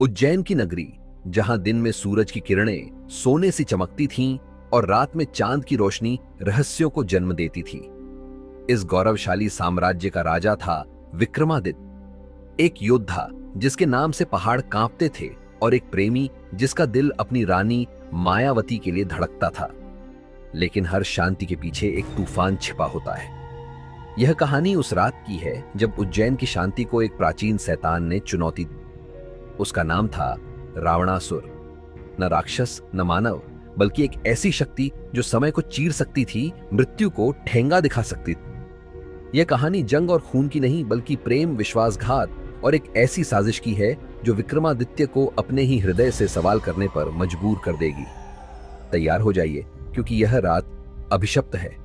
उज्जैन की नगरी, जहां दिन में सूरज की किरणें सोने सी चमकती थीं और रात में चांद की रोशनी रहस्यों को जन्म देती थी। इस गौरवशाली साम्राज्य का राजा था विक्रमादित्य, एक योद्धा जिसके नाम से पहाड़ कांपते थे और एक प्रेमी जिसका दिल अपनी रानी मायावती के लिए धड़कता था। लेकिन हर शांति के पीछे एक तूफान छिपा होता है। यह कहानी उस रात की है जब उज्जैन की शांति को एक प्राचीन शैतान ने चुनौती दी। उसका नाम था रावणासुर। न राक्षस न मानव, बल्कि एक ऐसी शक्ति जो समय को चीर सकती थी, मृत्यु को ठेंगा दिखा सकती थी। यह कहानी जंग और खून की नहीं, बल्कि प्रेम, विश्वासघात और एक ऐसी साजिश की है जो विक्रमादित्य को अपने ही हृदय से सवाल करने पर मजबूर कर देगी। तैयार हो जाइए, क्योंकि यह रात अभिशप्त है।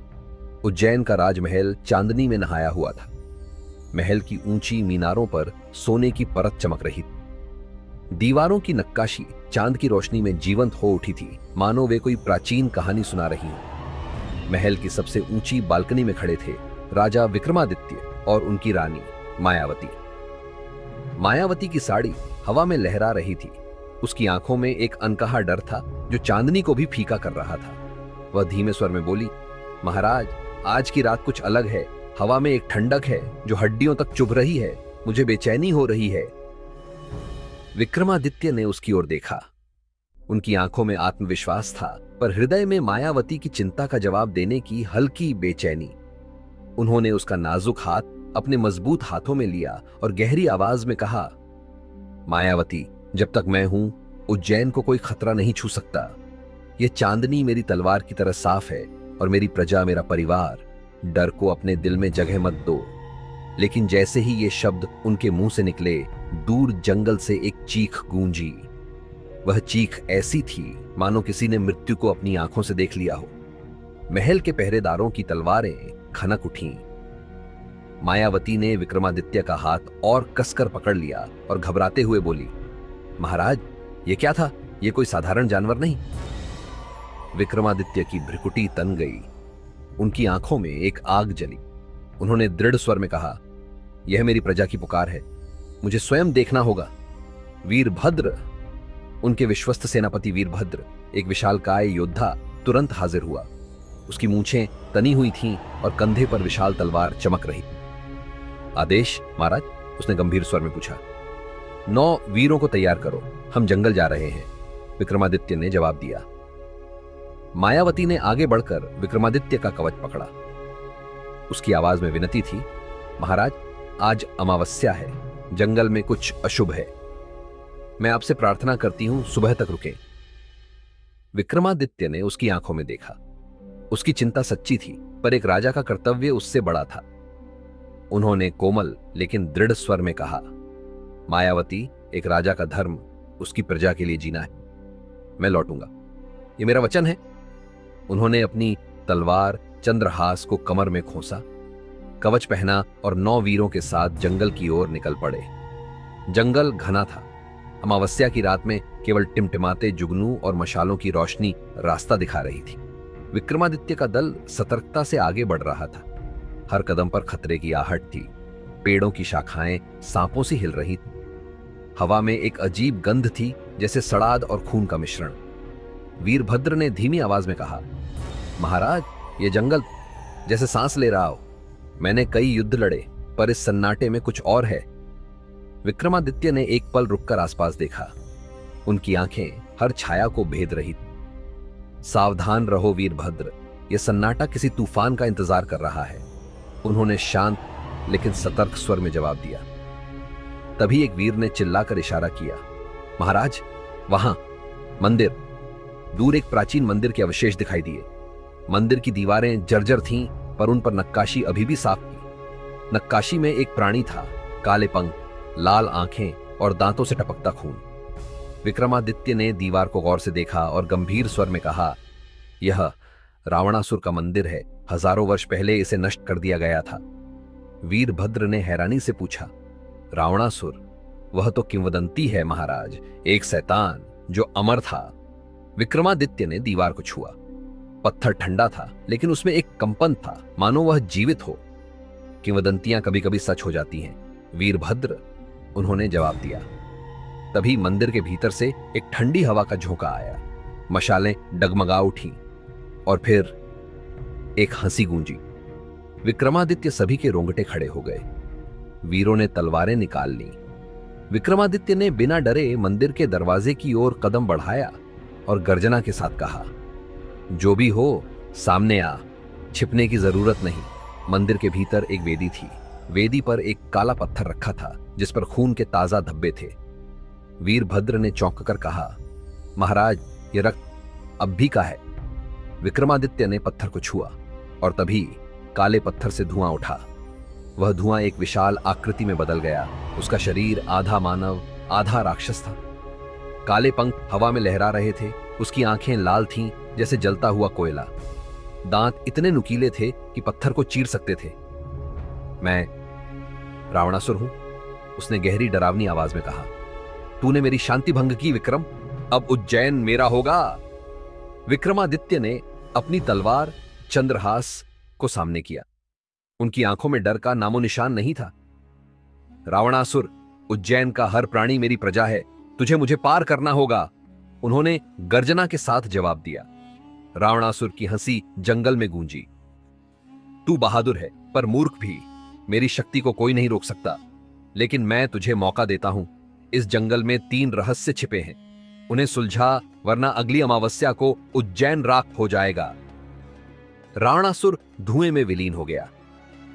उज्जैन का राजमहल चांदनी में नहाया हुआ था। महल की ऊंची मीनारों पर सोने की परत चमक रही थी। दीवारों की नक्काशी चांद की रोशनी में जीवंत हो उठी थी, मानो वे कोई प्राचीन कहानी सुना रही हो। महल की सबसे ऊंची बालकनी में खड़े थे राजा विक्रमादित्य और उनकी रानी मायावती। मायावती की साड़ी हवा में लहरा रही थी। उसकी आंखों में एक अनकहा डर था जो चांदनी को भी फीका कर रहा था। वह धीमे स्वर में बोली, महाराज, आज की रात कुछ अलग है। हवा में एक ठंडक है जो हड्डियों तक चुभ रही है। मुझे बेचैनी हो रही है। विक्रमादित्य ने उसकी ओर देखा। उनकी आंखों में आत्मविश्वास था, पर हृदय में मायावती की चिंता का जवाब देने की हल्की बेचैनी। उन्होंने उसका नाजुक हाथ अपने मजबूत हाथों में लिया और गहरी आवाज में कहा, मायावती, जब तक मैं हूं, उज्जैन को कोई खतरा नहीं छू सकता। यह चांदनी मेरी तलवार की तरह साफ है और मेरी प्रजा, मेरा परिवार। डर को अपने दिल में जगह मत दो। लेकिन जैसे ही ये शब्द उनके मुंह से निकले, दूर जंगल से एक चीख गूंजी। वह चीख ऐसी थी मानो किसी ने मृत्यु को अपनी आंखों से देख लिया हो। महल के पहरेदारों की तलवारें खनक उठीं। मायावती ने विक्रमादित्य का हाथ और कसकर पकड़ लिया और घबराते हुए बोली, महाराज, ये क्या था? ये कोई साधारण जानवर नहीं। विक्रमादित्य की भ्रिकुटी तन गई। उनकी आंखों में एक आग जली। उन्होंने दृढ़ स्वर में कहा, यह मेरी प्रजा की पुकार है। मुझे स्वयं देखना होगा। वीरभद्र, उनके विश्वस्त सेनापति वीरभद्र, एक विशालकाय योद्धा, तुरंत हाजिर हुआ। उसकी मूंछें तनी हुई थीं और कंधे पर विशाल तलवार चमक रही। आदेश महाराज, उसने गंभीर स्वर में पूछा। 9 वीरों को तैयार करो, हम जंगल जा रहे हैं, विक्रमादित्य ने जवाब दिया। मायावती ने आगे बढ़कर विक्रमादित्य का कवच पकड़ा। उसकी आवाज में विनती थी, महाराज, आज अमावस्या है, जंगल में कुछ अशुभ है। मैं आपसे प्रार्थना करती हूं, सुबह तक रुकें। विक्रमादित्य ने उसकी आंखों में देखा। उसकी चिंता सच्ची थी, पर एक राजा का कर्तव्य उससे बड़ा था। उन्होंने कोमल लेकिन दृढ़ स्वर में कहा, मायावती, एक राजा का धर्म उसकी प्रजा के लिए जीना है। मैं लौटूंगा, ये मेरा वचन है। उन्होंने अपनी तलवार चंद्रहास को कमर में खोसा, कवच पहना और 9 वीरों के साथ जंगल की ओर निकल पड़े। जंगल घना था। अमावस्या की रात में केवल टिमटिमाते जुगनू और मशालों की रोशनी रास्ता दिखा रही थी। विक्रमादित्य का दल सतर्कता से आगे बढ़ रहा था। हर कदम पर खतरे की आहट थी। पेड़ों की शाखाएं सांपों से हिल रही थी। हवा में एक अजीब गंध थी, जैसे सड़ाद और खून का मिश्रण। वीरभद्र ने धीमी आवाज में कहा, महाराज, ये जंगल जैसे सांस ले रहा हो। मैंने कई युद्ध लड़े, पर इस सन्नाटे में कुछ और है। विक्रमादित्य ने एक पल रुककर आसपास देखा। उनकी आंखें हर छाया को भेद रही थी। सावधान रहो वीरभद्र, यह सन्नाटा किसी तूफान का इंतजार कर रहा है। उन्होंने शांत लेकिन सतर्क स्वर में जवाब दिया। तभी एक वीर ने चिल्लाकर इशारा किया, महाराज, वहां मंदिर। दूर एक प्राचीन मंदिर के अवशेष दिखाई दिए। मंदिर की दीवारें जर्जर थीं, पर उन पर नक्काशी अभी भी साफ थी। नक्काशी में एक प्राणी था, काले पंख, लाल आंखें और दांतों से टपकता खून। विक्रमादित्य ने दीवार को गौर से देखा और गंभीर स्वर में कहा, यह रावणासुर का मंदिर है। हजारों वर्ष पहले इसे नष्ट कर दिया गया था। वीरभद्र ने हैरानी से पूछा, रावणासुर? वह तो किंवदंती है महाराज, एक शैतान जो अमर था। विक्रमादित्य ने दीवार को छुआ। पत्थर ठंडा था, लेकिन उसमें एक कंपन था, मानो वह जीवित हो। किंवदंतियां कभी कभी सच हो जाती हैं, वीरभद्र, उन्होंने जवाब दिया। तभी मंदिर के भीतर से एक ठंडी हवा का झोंका आया। मशालें डगमगा उठी और फिर एक हंसी गूंजी। विक्रमादित्य सभी के रोंगटे खड़े हो गए। वीरों ने तलवारें निकाल ली। विक्रमादित्य ने बिना डरे मंदिर के दरवाजे की ओर कदम बढ़ाया और गर्जना के साथ कहा, जो भी हो सामने आ, छिपने की जरूरत नहीं। मंदिर के भीतर एक वेदी थी। वेदी पर एक काला पत्थर रखा था जिस पर खून के ताजा धब्बे थे। वीरभद्र ने चौंक कर कहा, महाराज, ये रक्त अब भी का है। विक्रमादित्य ने पत्थर को छुआ और तभी काले पत्थर से धुआं उठा। वह धुआं एक विशाल आकृति में बदल गया। उसका शरीर आधा मानव आधा राक्षस था। काले पंख हवा में लहरा रहे थे। उसकी आंखें लाल थीं जैसे जलता हुआ कोयला। दांत इतने नुकीले थे कि पत्थर को चीर सकते थे। मैं रावणासुर हूं, उसने गहरी डरावनी आवाज में कहा। तूने मेरी शांति भंग की विक्रम, अब उज्जैन मेरा होगा। विक्रमादित्य ने अपनी तलवार चंद्रहास को सामने किया। उनकी आंखों में डर का नामो निशान नहीं था। रावणासुर, उज्जैन का हर प्राणी मेरी प्रजा है, तुझे मुझे पार करना होगा, उन्होंने गर्जना के साथ जवाब दिया। रावणासुर की हंसी जंगल में गूंजी। तू बहादुर है पर मूर्ख भी। मेरी शक्ति को कोई नहीं रोक सकता, लेकिन मैं तुझे मौका देता हूं। इस जंगल में 3 रहस्य छिपे हैं, उन्हें सुलझा, वरना अगली अमावस्या को उज्जैन राख हो जाएगा। रावणासुर धुएं में विलीन हो गया।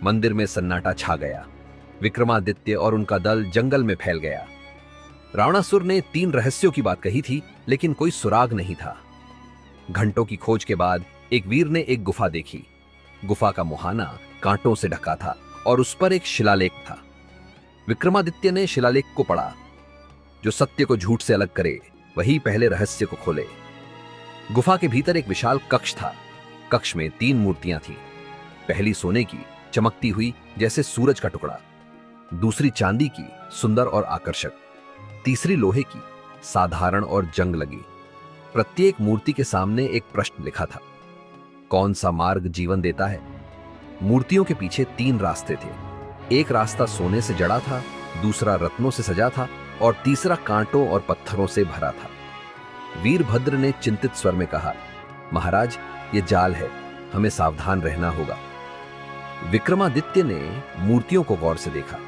मंदिर में सन्नाटा छा गया। विक्रमादित्य और उनका दल जंगल में फैल गया। रावणासुर ने 3 रहस्यों की बात कही थी, लेकिन कोई सुराग नहीं था। घंटों की खोज के बाद एक वीर ने एक गुफा देखी। गुफा का मुहाना कांटों से ढका था और उस पर एक शिलालेख था। विक्रमादित्य ने शिलालेख को पढ़ा। जो सत्य को झूठ से अलग करे, वही पहले रहस्य को खोले। गुफा के भीतर एक विशाल कक्ष था। कक्ष में 3 मूर्तियां थीं। पहली सोने की, चमकती हुई जैसे सूरज का टुकड़ा। दूसरी चांदी की, सुंदर और आकर्षक। तीसरी लोहे की, साधारण और जंग लगी। प्रत्येक मूर्ति के सामने एक प्रश्न लिखा था, कौन सा मार्ग जीवन देता है। मूर्तियों के पीछे 3 रास्ते थे। एक रास्ता सोने से जड़ा था, दूसरा रत्नों से सजा था और तीसरा कांटों और पत्थरों से भरा था। वीरभद्र ने चिंतित स्वर में कहा, महाराज, ये जाल है, हमें सावधान रहना होगा। विक्रमादित्य ने मूर्तियों को गौर से देखा।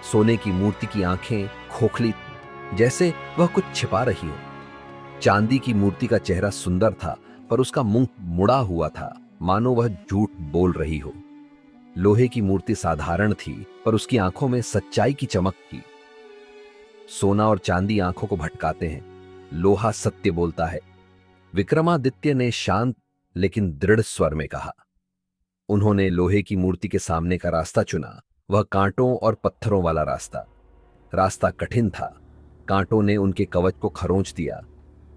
सोने की मूर्ति की आंखें खोखली, जैसे वह कुछ छिपा रही हो। चांदी की मूर्ति का चेहरा सुंदर था, पर उसका मुंह मुड़ा हुआ था, मानो वह झूठ बोल रही हो। लोहे की मूर्ति साधारण थी, पर उसकी आंखों में सच्चाई की चमक थी। सोना और चांदी आंखों को भटकाते हैं, लोहा सत्य बोलता है। विक्रमादित्य ने शांत लेकिन दृढ़ स्वर में कहा। उन्होंने लोहे की मूर्ति के सामने का रास्ता चुना, वह कांटों और पत्थरों वाला रास्ता। रास्ता कठिन था। कांटों ने उनके कवच को खरोंच दिया,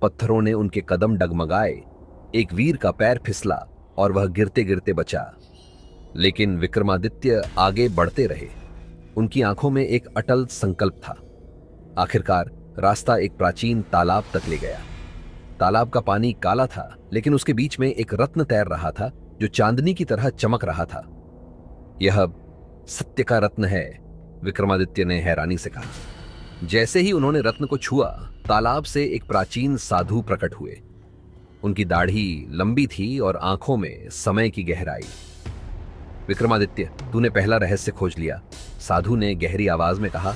पत्थरों ने उनके कदम डगमगाए। एक वीर का पैर फिसला और वह गिरते गिरते बचा। लेकिन विक्रमादित्य आगे बढ़ते रहे। उनकी आंखों में एक अटल संकल्प था। आखिरकार रास्ता एक प्राचीन तालाब तक ले गया। तालाब का पानी काला था, लेकिन उसके बीच में एक रत्न तैर रहा था जो चांदनी की तरह चमक रहा था। यह सत्य का रत्न है, विक्रमादित्य ने हैरानी से कहा। जैसे ही उन्होंने रत्न को छुआ, तालाब से एक प्राचीन साधु प्रकट हुए। उनकी दाढ़ी लंबी थी और आंखों में समय की गहराई। विक्रमादित्य, तूने पहला रहस्य खोज लिया, साधु ने गहरी आवाज में कहा।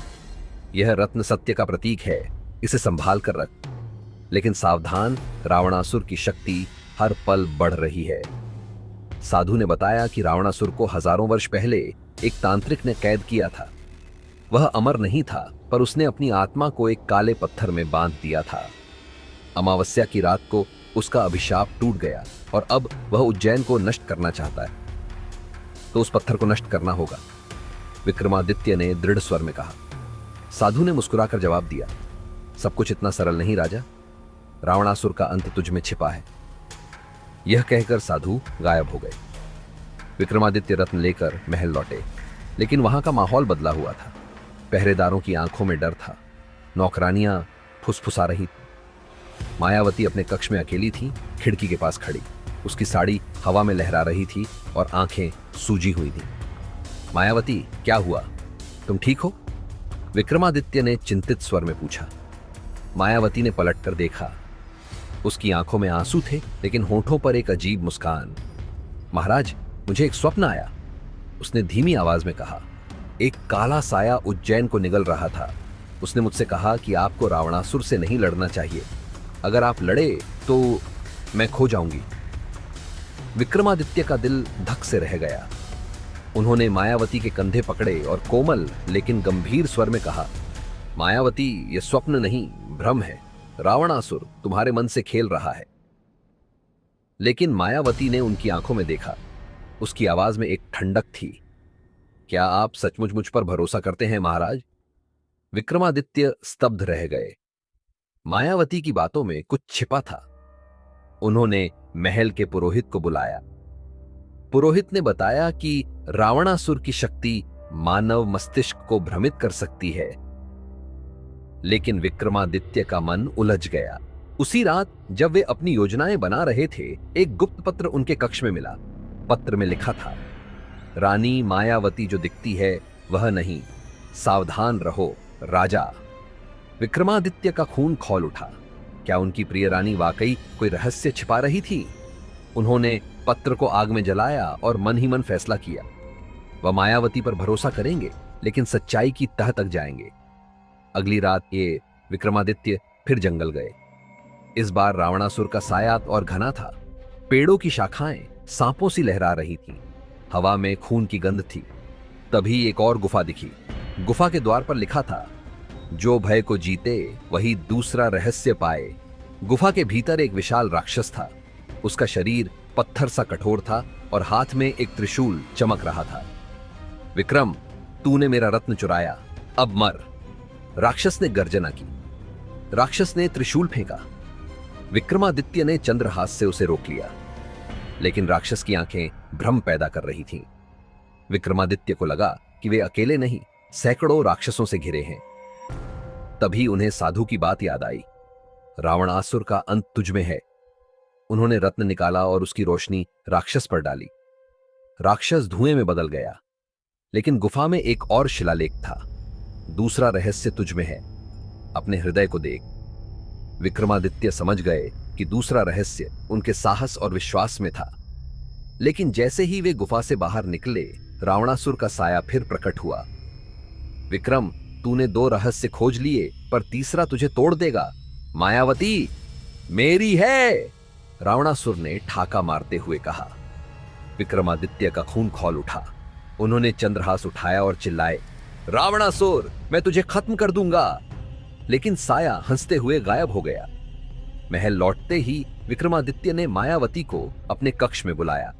यह रत्न सत्य का प्रतीक है, इसे संभाल कर रख। लेकिन सावधान, रावणासुर की शक्ति हर पल बढ़ रही है। साधु ने बताया कि रावणासुर को हजारों वर्ष पहले एक तांत्रिक ने कैद किया था। वह अमर नहीं था, पर उसने अपनी आत्मा को एक काले पत्थर में बांध दिया था। अमावस्या की रात को उसका अभिशाप टूट गया और अब वह उज्जैन को नष्ट करना चाहता है। तो उस पत्थर को नष्ट करना होगा, विक्रमादित्य ने दृढ़ स्वर में कहा। साधु ने मुस्कुराकर जवाब दिया, सब कुछ इतना सरल नहीं राजा, रावणासुर का अंत तुझ में छिपा है। यह कहकर साधु गायब हो गए। विक्रमादित्य रत्न लेकर महल लौटे, लेकिन वहां का माहौल बदला हुआ था। पहरेदारों की आंखों में डर था, नौकरानियां फुसफुसा रही। मायावती अपने कक्ष में अकेली थी, खिड़की के पास खड़ी। उसकी साड़ी हवा में लहरा रही थी और आंखें सूजी हुई थी। मायावती, क्या हुआ, तुम ठीक हो? विक्रमादित्य ने चिंतित स्वर में पूछा। मायावती ने पलटकर देखा। उसकी आंखों में आंसू थे, लेकिन होठों पर एक अजीब मुस्कान। महाराज, मुझे एक स्वप्न आया, उसने धीमी आवाज में कहा। एक काला साया उज्जैन को निगल रहा था। उसने मुझसे कहा कि आपको रावणासुर से नहीं लड़ना चाहिए। अगर आप लड़े तो मैं खो जाऊंगी। विक्रमादित्य का दिल धक से रह गया। उन्होंने मायावती के कंधे पकड़े और कोमल लेकिन गंभीर स्वर में कहा, मायावती, यह स्वप्न नहीं, भ्रम है। रावणासुर तुम्हारे मन से खेल रहा है। लेकिन मायावती ने उनकी आंखों में देखा। उसकी आवाज में एक ठंडक थी। क्या आप सचमुच मुझ पर भरोसा करते हैं महाराज? विक्रमादित्य स्तब्ध रह गए। मायावती की बातों में कुछ छिपा था। उन्होंने महल के पुरोहित को बुलाया। पुरोहित ने बताया कि रावणासुर की शक्ति मानव मस्तिष्क को भ्रमित कर सकती है। लेकिन विक्रमादित्य का मन उलझ गया। उसी रात जब वे अपनी योजनाएं बना रहे थे, एक गुप्त पत्र उनके कक्ष में मिला। पत्र में लिखा था, रानी मायावती जो दिखती है वह नहीं, सावधान रहो राजा। विक्रमादित्य का खून खौल उठा। क्या उनकी प्रिय रानी वाकई कोई रहस्य छिपा रही थी? उन्होंने पत्र को आग में जलाया और मन ही मन फैसला किया। वह मायावती पर भरोसा करेंगे, लेकिन सच्चाई की तह तक जाएंगे। अगली रात ये विक्रमादित्य फिर जंगल गए। इस बार रावणासुर का साया और घना था। पेड़ों की शाखाएं सांपों सी लहरा रही थीं। हवा में खून की गंध थी। तभी एक और गुफा दिखी। गुफा के द्वार पर लिखा था, जो भय को जीते वही दूसरा रहस्य पाए। गुफा के भीतर एक विशाल राक्षस था। उसका शरीर पत्थर सा कठोर था और हाथ में एक त्रिशूल चमक रहा था। विक्रम, तूने मेरा रत्न चुराया, अब मर। राक्षस ने गर्जना की। राक्षस ने त्रिशूल फेंका। विक्रमादित्य ने चंद्रहास से उसे रोक लिया, लेकिन राक्षस की आंखें भ्रम पैदा कर रही थीं। विक्रमादित्य को लगा कि वे अकेले नहीं, सैकड़ों राक्षसों से घिरे हैं। तभी उन्हें साधु की बात याद आई। रावणासुर का अंत तुझ में है। उन्होंने रत्न निकाला और उसकी रोशनी राक्षस पर डाली। राक्षस धुएं में बदल गया। लेकिन गुफा में एक और शिलालेख था, दूसरा रहस्य तुझ में है, अपने हृदय को देख। विक्रमादित्य समझ गए कि दूसरा रहस्य उनके साहस और विश्वास में था। लेकिन जैसे ही वे गुफा से बाहर निकले, रावणासुर का साया फिर प्रकट हुआ। विक्रम, तूने 2 रहस्य खोज लिए, पर तीसरा तुझे तोड़ देगा। मायावती मेरी है, रावणासुर ने ठाका मारते हुए कहा। विक्रमादित्य का खून खौल उठा। उन्होंने चंद्रहास उठाया और चिल्लाए, रावणासुर, मैं तुझे खत्म कर दूंगा। लेकिन साया हंसते हुए गायब हो गया। महल लौटते ही विक्रमादित्य ने मायावती को अपने कक्ष में बुलाया।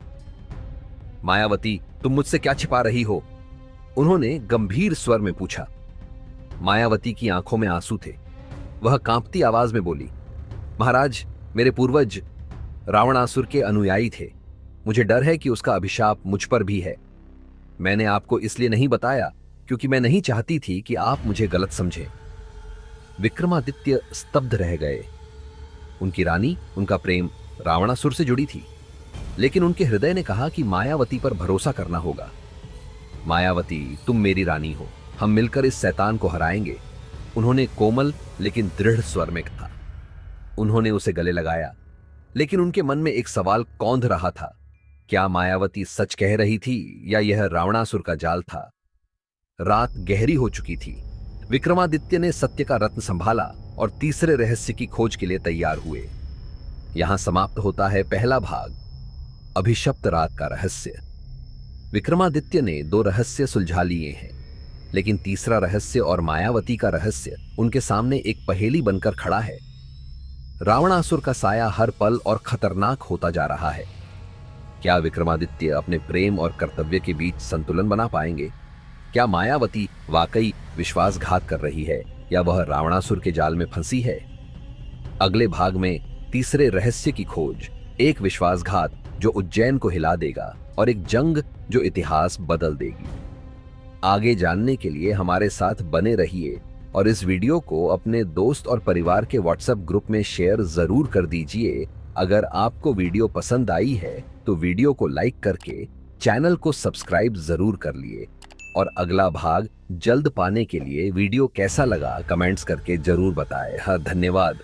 मायावती, तुम मुझसे क्या छिपा रही हो? उन्होंने गंभीर स्वर में पूछा। मायावती की आंखों में आंसू थे। वह कांपती आवाज में बोली, महाराज, मेरे पूर्वज रावणासुर के अनुयायी थे। मुझे डर है कि उसका अभिशाप मुझ पर भी है। मैंने आपको इसलिए नहीं बताया क्योंकि मैं नहीं चाहती थी कि आप मुझे गलत समझें। विक्रमादित्य स्तब्ध रह गए। उनकी रानी, उनका प्रेम रावणासुर से जुड़ी थी, लेकिन उनके हृदय ने कहा कि मायावती पर भरोसा करना होगा। मायावती, तुम मेरी रानी हो, हम मिलकर इस शैतान को हराएंगे। उन्होंने कोमल लेकिन दृढ़ स्वर में कहा। उन्होंने उसे गले लगाया, लेकिन उनके मन में एक सवाल कौंध रहा था, क्या मायावती सच कह रही थी या यह रावणासुर का जाल था? रात गहरी हो चुकी थी। विक्रमादित्य ने सत्य का रत्न संभाला और तीसरे रहस्य की खोज के लिए तैयार हुए। यहां समाप्त होता है पहला भाग, अभिशप्त रात का रहस्य। विक्रमादित्य ने 2 रहस्य सुलझा लिए हैं, लेकिन तीसरा रहस्य और मायावती का रहस्य उनके सामने एक पहेली बनकर खड़ा है। रावणासुर का साया हर पल और खतरनाक होता जा रहा है। क्या विक्रमादित्य अपने प्रेम और कर्तव्य के बीच संतुलन बना पाएंगे? क्या मायावती वाकई विश्वासघात कर रही है या वह रावणासुर के जाल में फंसी है? अगले भाग में तीसरे रहस्य की खोज, एक विश्वासघात जो उज्जैन को हिला देगा और एक जंग जो इतिहास बदल देगी। आगे जानने के लिए हमारे साथ बने रहिए और इस वीडियो को अपने दोस्त और परिवार के व्हाट्सएप ग्रुप में शेयर जरूर कर दीजिए। अगर आपको वीडियो पसंद आई है तो वीडियो को लाइक करके चैनल को सब्सक्राइब जरूर कर लिए। और अगला भाग जल्द पाने के लिए वीडियो कैसा लगा कमेंट्स करके जरूर बताएं। हाँ, धन्यवाद।